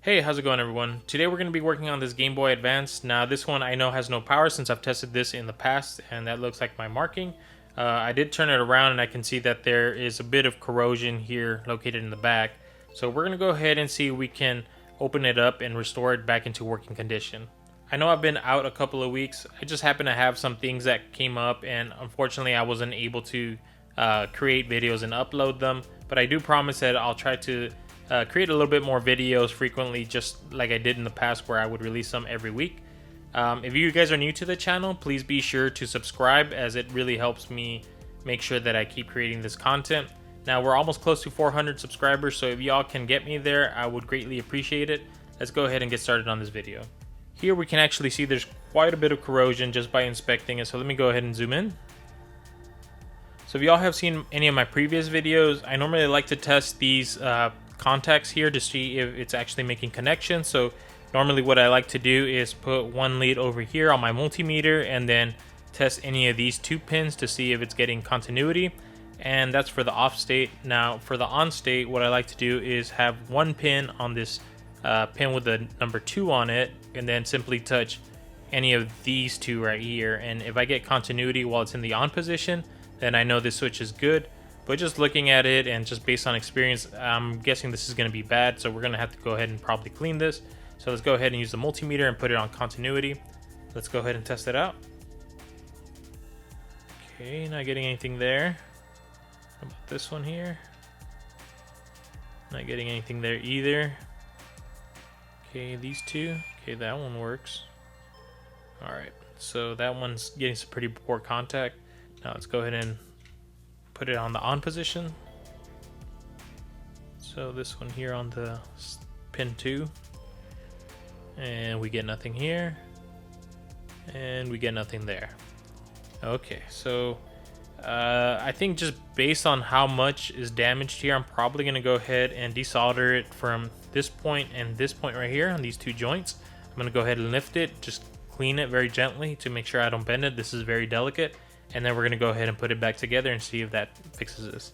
Hey, how's it going everyone? Today we're going to be working on this Game Boy Advance. Now this one I know has no power since I've tested this in the past, and that looks like my marking. I did turn it around and I can see that there is a bit of corrosion here located in the back. So we're going to go ahead and see if we can open it up and restore it back into working condition. I know I've been out a couple of weeks. I just happen to have some things that came up, and unfortunately I wasn't able to create videos and upload them. But I do promise that I'll try to create a little bit more videos frequently, just like I did in the past where I would release them every week. If you guys are new to the channel, please be sure to subscribe, as it really helps me make sure that I keep creating this content. Now we're almost close to 400 subscribers, so if y'all can get me there, I would greatly appreciate it. Let's go ahead and get started on this video. Here we can actually see there's quite a bit of corrosion just by inspecting it, so let me go ahead and zoom in. So if y'all have seen any of my previous videos, I normally like to test these contacts here to see if it's actually making connections. So normally what I like to do is put one lead over here on my multimeter and then test any of these two pins to see if it's getting continuity, and that's for the off state. Now for the on state, what I like to do is have one pin on this pin with the number 2 on it, and then simply touch any of these two right here, and if I get continuity while it's in the on position, then I know this switch is good. But just looking at it and just based on experience, I'm guessing this is going to be bad, so we're going to have to go ahead and probably clean this. So let's go ahead and use the multimeter and put it on continuity. Let's go ahead and test it out. Okay, not getting anything there. How about this one here? Not getting anything there either. Okay, these two. Okay, that one works. Alright, so that one's getting some pretty poor contact. Now let's go ahead and put it on the on position. So this one here on the pin 2, and we get nothing here, and we get nothing there. Okay, so I think just based on how much is damaged here, I'm probably going to go ahead and desolder it from this point and this point right here on these two joints. I'm going to go ahead and lift it, just clean it very gently to make sure I don't bend it. This is very delicate. And then we're going to go ahead and put it back together and see if that fixes this.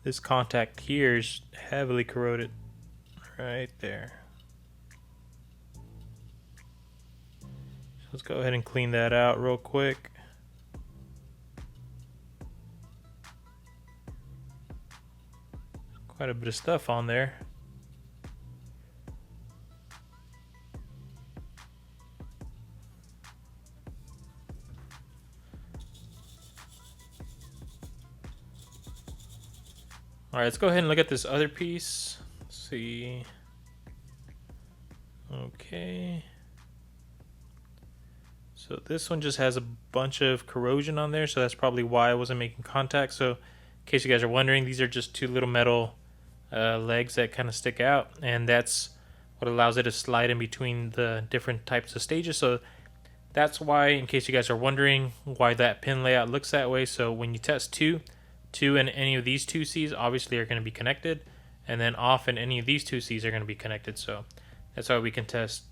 This contact here is heavily corroded right there. So let's go ahead and clean that out real quick. Quite a bit of stuff on there. Alright, let's go ahead and look at this other piece. Let's see. Okay. So this one just has a bunch of corrosion on there, so that's probably why I wasn't making contact. So in case you guys are wondering, these are just two little metal legs that kind of stick out, and that's what allows it to slide in between the different types of stages. So that's why, in case you guys are wondering why that pin layout looks that way. So when you test 2, to and any of these two C's obviously are going to be connected, and then off and any of these two C's are going to be connected. So that's why we can test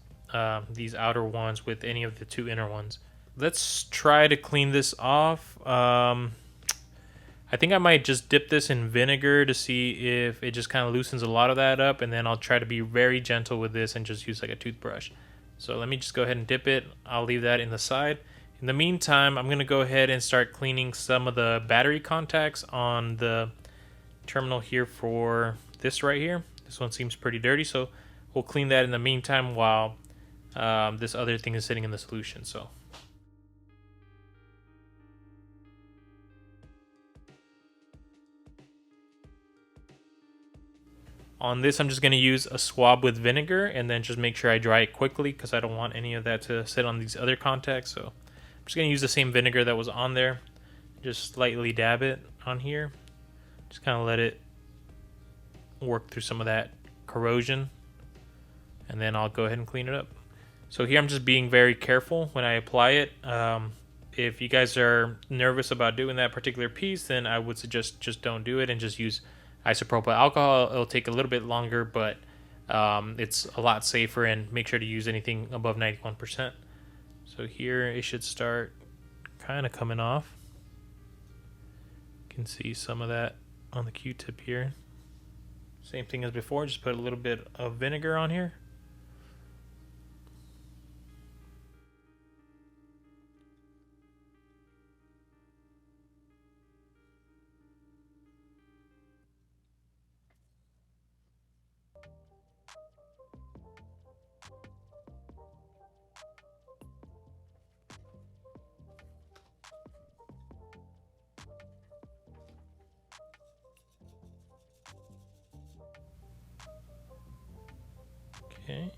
these outer ones with any of the two inner ones. Let's try to clean this off. I think I might just dip this in vinegar to see if it just kind of loosens a lot of that up, and then I'll try to be very gentle with this and just use like a toothbrush. So let me just go ahead and dip it. I'll leave that in the side. In the meantime, I'm going to go ahead and start cleaning some of the battery contacts on the terminal here for this right here. This one seems pretty dirty, so we'll clean that in the meantime while this other thing is sitting in the solution. So on this, I'm just going to use a swab with vinegar and then just make sure I dry it quickly because I don't want any of that to sit on these other contacts. So I'm just going to use the same vinegar that was on there. Just slightly dab it on here. Just kind of let it work through some of that corrosion. And then I'll go ahead and clean it up. So here I'm just being very careful when I apply it. If you guys are nervous about doing that particular piece, then I would suggest just don't do it and just use isopropyl alcohol. It'll take a little bit longer, but it's a lot safer, and make sure to use anything above 91%. So here it should start kind of coming off. You can see some of that on the Q-tip here. Same thing as before, just put a little bit of vinegar on here. Okay.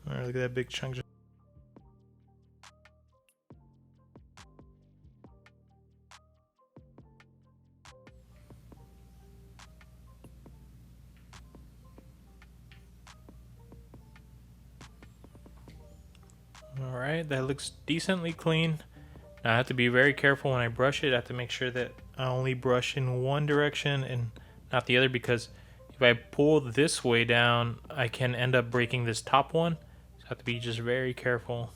All right, look at that big chunk. Alright, that looks decently clean. Now I have to be very careful when I brush it. I have to make sure that I only brush in one direction and not the other, because if I pull this way down, I can end up breaking this top one. So I have to be just very careful.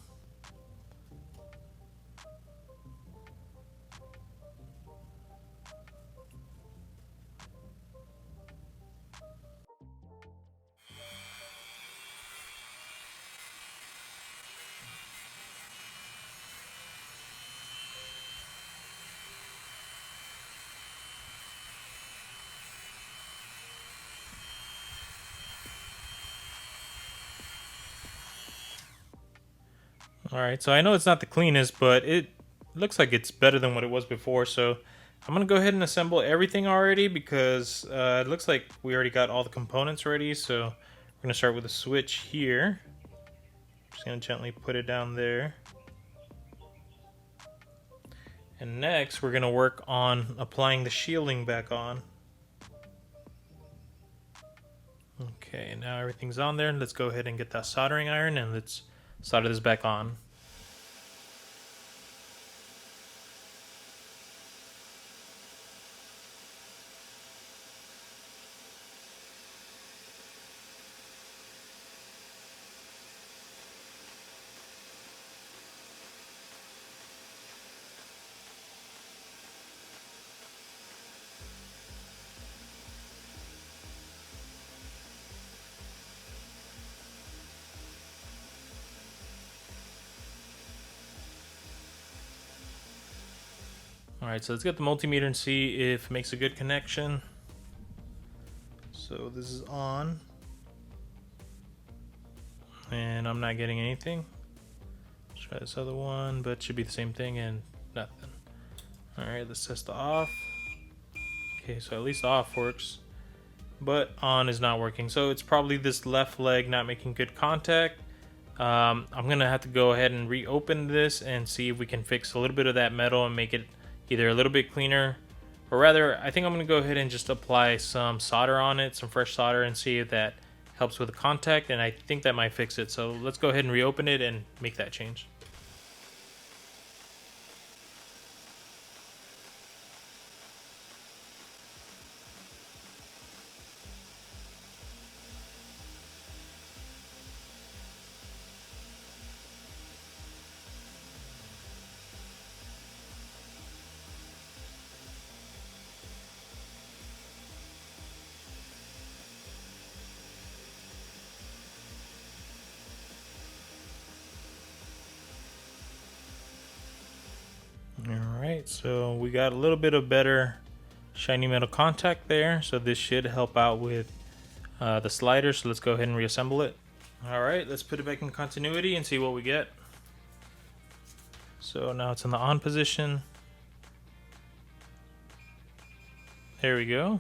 Alright, so I know it's not the cleanest, but it looks like it's better than what it was before. So I'm going to go ahead and assemble everything already, because it looks like we already got all the components ready. So we're going to start with a switch here. Just going to gently put it down there. And next we're going to work on applying the shielding back on. Okay, now everything's on there. Let's go ahead and get that soldering iron and let's solder this back on. Alright, so let's get the multimeter and see if it makes a good connection. So this is on. And I'm not getting anything. Let's try this other one, but it should be the same thing and nothing. Alright, let's test the off. Okay, so at least off works. But on is not working. So it's probably this left leg not making good contact. I'm gonna have to go ahead and reopen this and see if we can fix a little bit of that metal and make it either a little bit cleaner, or rather, I think I'm gonna go ahead and just apply some solder on it, some fresh solder, and see if that helps with the contact, and I think that might fix it. So let's go ahead and reopen it and make that change. Alright, so we got a little bit of better shiny metal contact there, so this should help out with the slider. So let's go ahead and reassemble it. Alright, let's put it back in continuity and see what we get. So now it's in the on position. There we go.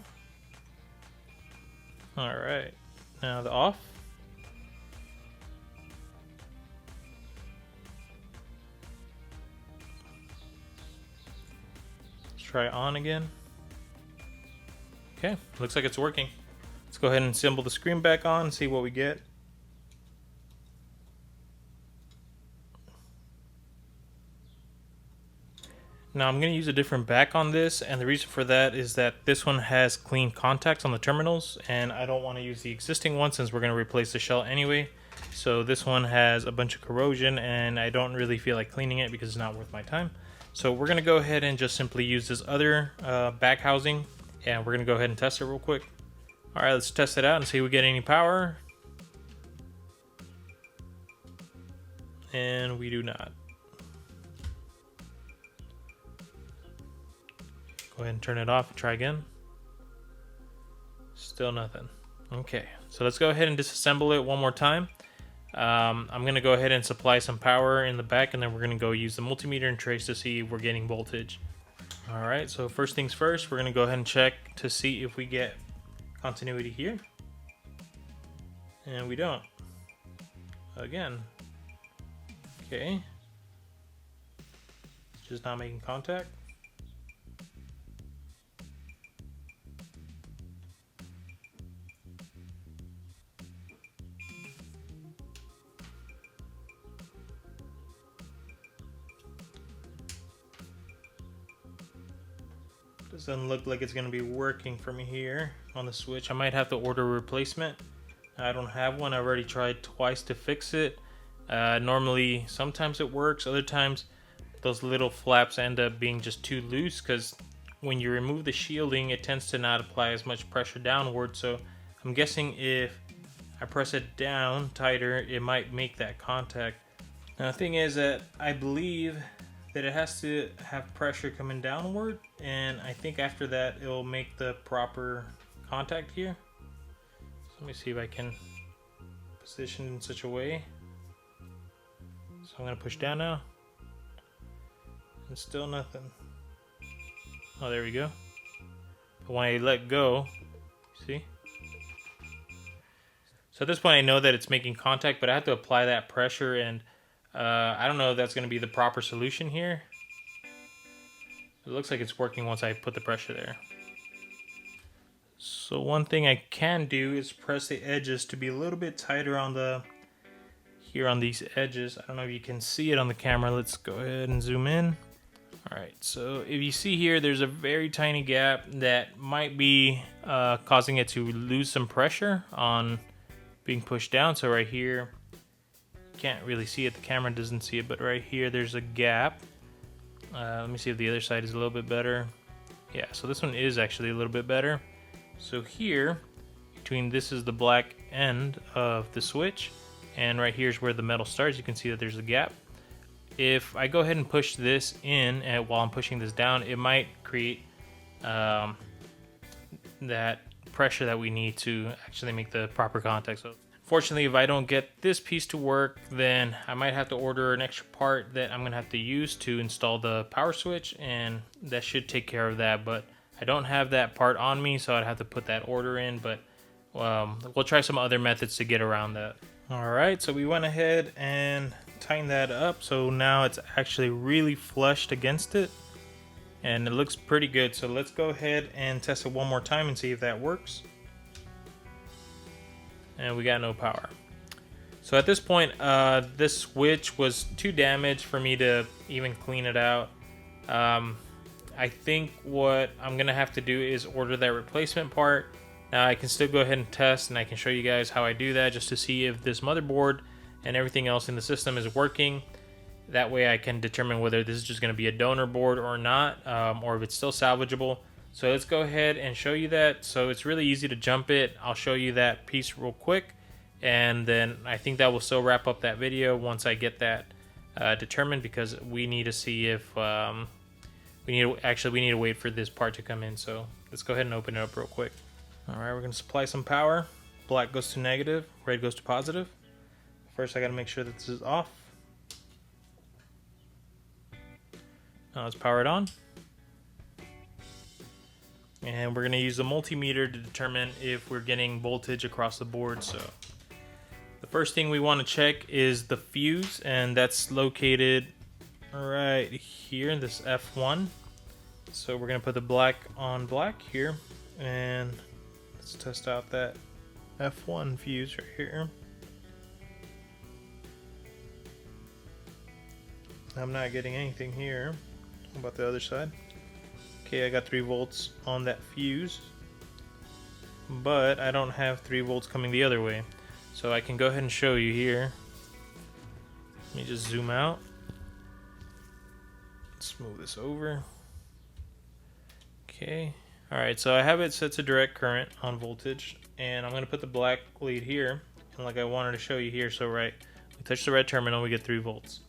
Alright, now the off. Let's try on again. Okay, looks like it's working. Let's go ahead and assemble the screen back on and see what we get. Now I'm going to use a different back on this, and the reason for that is that this one has clean contacts on the terminals, and I don't want to use the existing one since we're going to replace the shell anyway. So this one has a bunch of corrosion, and I don't really feel like cleaning it because it's not worth my time. So we're going to go ahead and just simply use this other back housing, and we're going to go ahead and test it real quick. Alright, let's test it out and see if we get any power. And we do not. Go ahead and turn it off and try again. Still nothing. Okay, so let's go ahead and disassemble it one more time. I'm going to go ahead and supply some power in the back, and then we're going to go use the multimeter and trace to see if we're getting voltage. Alright, so first things first, we're going to go ahead and check to see if we get continuity here. And we don't. Again. Okay. Just not making contact. Doesn't look like it's going to be working for me here on the switch. I might have to order a replacement. I don't have one. I've already tried twice to fix it. Normally, sometimes it works. Other times, those little flaps end up being just too loose because when you remove the shielding, it tends to not apply as much pressure downward. So I'm guessing if I press it down tighter, it might make that contact. Now, the thing is that I believe that it has to have pressure coming downward, and I think after that it'll make the proper contact here. So let me see if I can position in such a way. So I'm gonna push down now, and still nothing. Oh, there we go. But when I let go, see? So at this point I know that it's making contact, but I have to apply that pressure, and I don't know if that's going to be the proper solution here. It looks like it's working once I put the pressure there. So one thing I can do is press the edges to be a little bit tighter on the here on these edges. I don't know if you can see it on the camera. Let's go ahead and zoom in. Alright, so if you see here, there's a very tiny gap that might be causing it to lose some pressure on being pushed down. So right here, can't really see it, the camera doesn't see it, but right here there's a gap. Let me see if the other side is a little bit better. Yeah, so this one is actually a little bit better. So here, between this is the black end of the switch, and right here's where the metal starts, you can see that there's a gap. If I go ahead and push this in while I'm pushing this down, it might create that pressure that we need to actually make the proper contact. So fortunately, if I don't get this piece to work, then I might have to order an extra part that I'm gonna have to use to install the power switch, and that should take care of that. But I don't have that part on me, so I'd have to put that order in, but we'll try some other methods to get around that. Alright, so we went ahead and tightened that up, so now it's actually really flushed against it, and it looks pretty good. So let's go ahead and test it one more time and see if that works. And we got no power. So at this point, this switch was too damaged for me to even clean it out. I think what I'm gonna have to do is order that replacement part. Now I can still go ahead and test, and I can show you guys how I do that just to see if this motherboard and everything else in the system is working. That way I can determine whether this is just going to be a donor board or not, or if it's still salvageable. So let's go ahead and show you that. So it's really easy to jump it. I'll show you that piece real quick, and then I think that will still wrap up that video once I get that determined, because we need to see if we need to wait for this part to come in. So let's go ahead and open it up real quick. All right, we're going to supply some power. Black goes to negative, red goes to positive. First I got to make sure that this is off. Now let's power it on. And we're going to use the multimeter to determine if we're getting voltage across the board. So the first thing we want to check is the fuse, and that's located right here in this F1. So we're going to put the black on black here, and let's test out that F1 fuse right here. I'm not getting anything here. How about the other side? Okay, I got 3 volts on that fuse, but I don't have 3 volts coming the other way. So I can go ahead and show you here. Let me just zoom out. Let's move this over. Okay. Alright, so I have it set to direct current on voltage, and I'm going to put the black lead here, and like I wanted to show you here. So right, we touch the red terminal, we get 3 volts.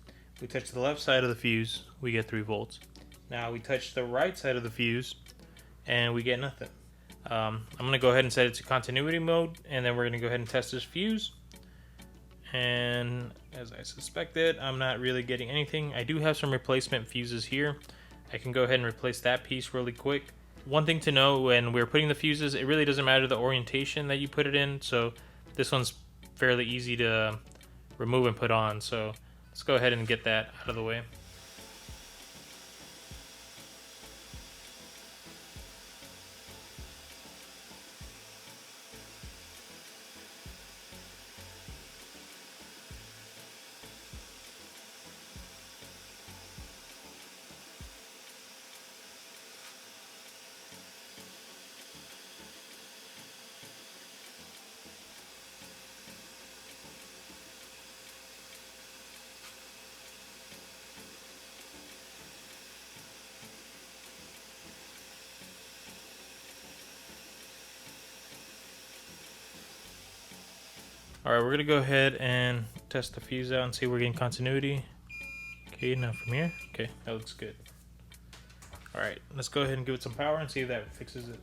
We touch the left side of the fuse, we get 3 volts. Now we touch the right side of the fuse, and we get nothing. I'm going to go ahead and set it to continuity mode, and then we're going to go ahead and test this fuse. And as I suspected, I'm not really getting anything. I do have some replacement fuses here. I can go ahead and replace that piece really quick. One thing to know when we're putting the fuses, it really doesn't matter the orientation that you put it in. So this one's fairly easy to remove and put on. So let's go ahead and get that out of the way. Alright, we're going to go ahead and test the fuse out and see if we're getting continuity. Okay, now from here. Okay, that looks good. Alright, let's go ahead and give it some power and see if that fixes it.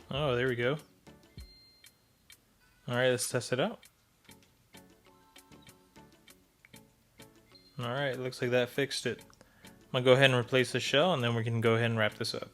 Oh, there we go. Alright, let's test it out. Alright, looks like that fixed it. I'm going to go ahead and replace the shell, and then we can go ahead and wrap this up.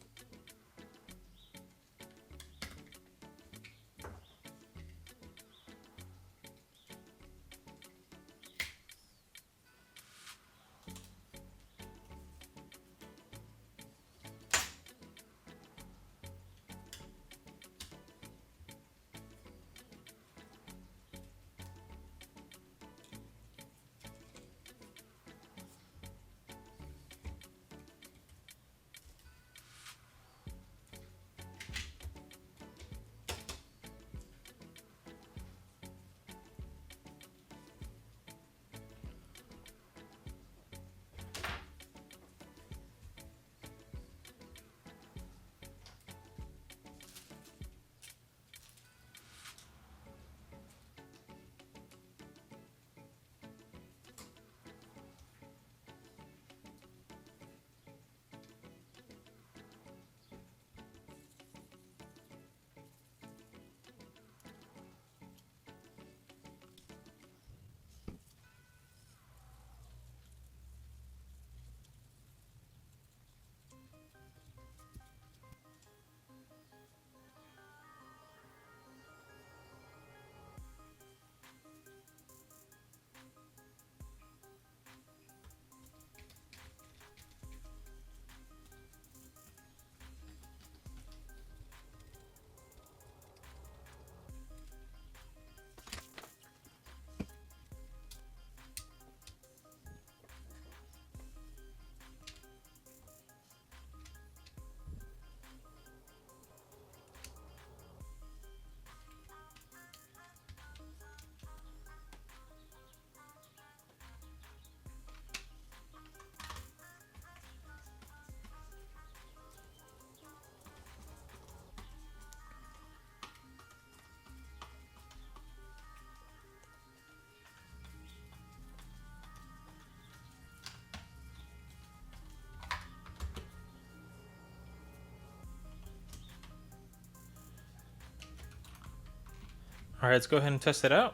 Alright, let's go ahead and test it out.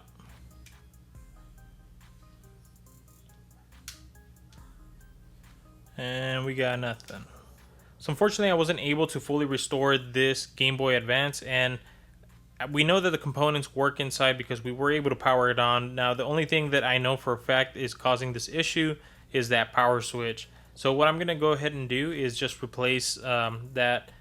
And we got nothing. So unfortunately I wasn't able to fully restore this Game Boy Advance, and we know that the components work inside because we were able to power it on. Now the only thing that I know for a fact is causing this issue is that power switch. So what I'm going to go ahead and do is just replace that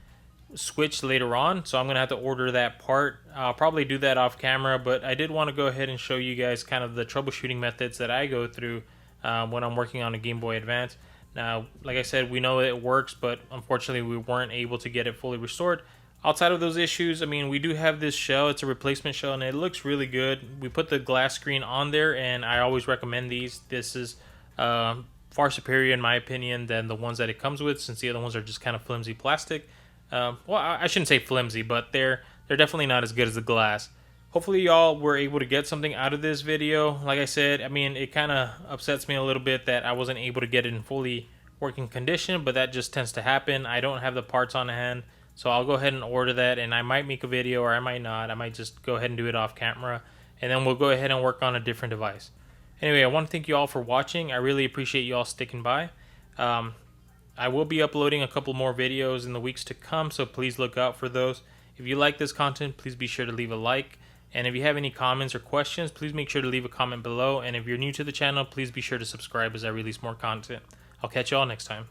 switch later on. So I'm going to have to order that part. I'll probably do that off camera, but I did want to go ahead and show you guys kind of the troubleshooting methods that I go through when I'm working on a Game Boy Advance. Now, like I said, we know it works, but unfortunately we weren't able to get it fully restored. Outside of those issues, I mean, we do have this shell. It's a replacement shell, and it looks really good. We put the glass screen on there, and I always recommend these. This is far superior, in my opinion, than the ones that it comes with, since the other ones are just kind of flimsy plastic. Well, I shouldn't say flimsy, but they're definitely not as good as the glass. Hopefully y'all were able to get something out of this video. Like I said, I mean, it kind of upsets me a little bit that I wasn't able to get it in fully working condition, but that just tends to happen. I don't have the parts on hand, so I'll go ahead and order that, and I might make a video or I might not. I might just go ahead and do it off camera, and then we'll go ahead and work on a different device. Anyway, I want to thank you all for watching. I really appreciate you all sticking by. I will be uploading a couple more videos in the weeks to come, so please look out for those. If you like this content, please be sure to leave a like. And if you have any comments or questions, please make sure to leave a comment below. And if you're new to the channel, please be sure to subscribe as I release more content. I'll catch you all next time.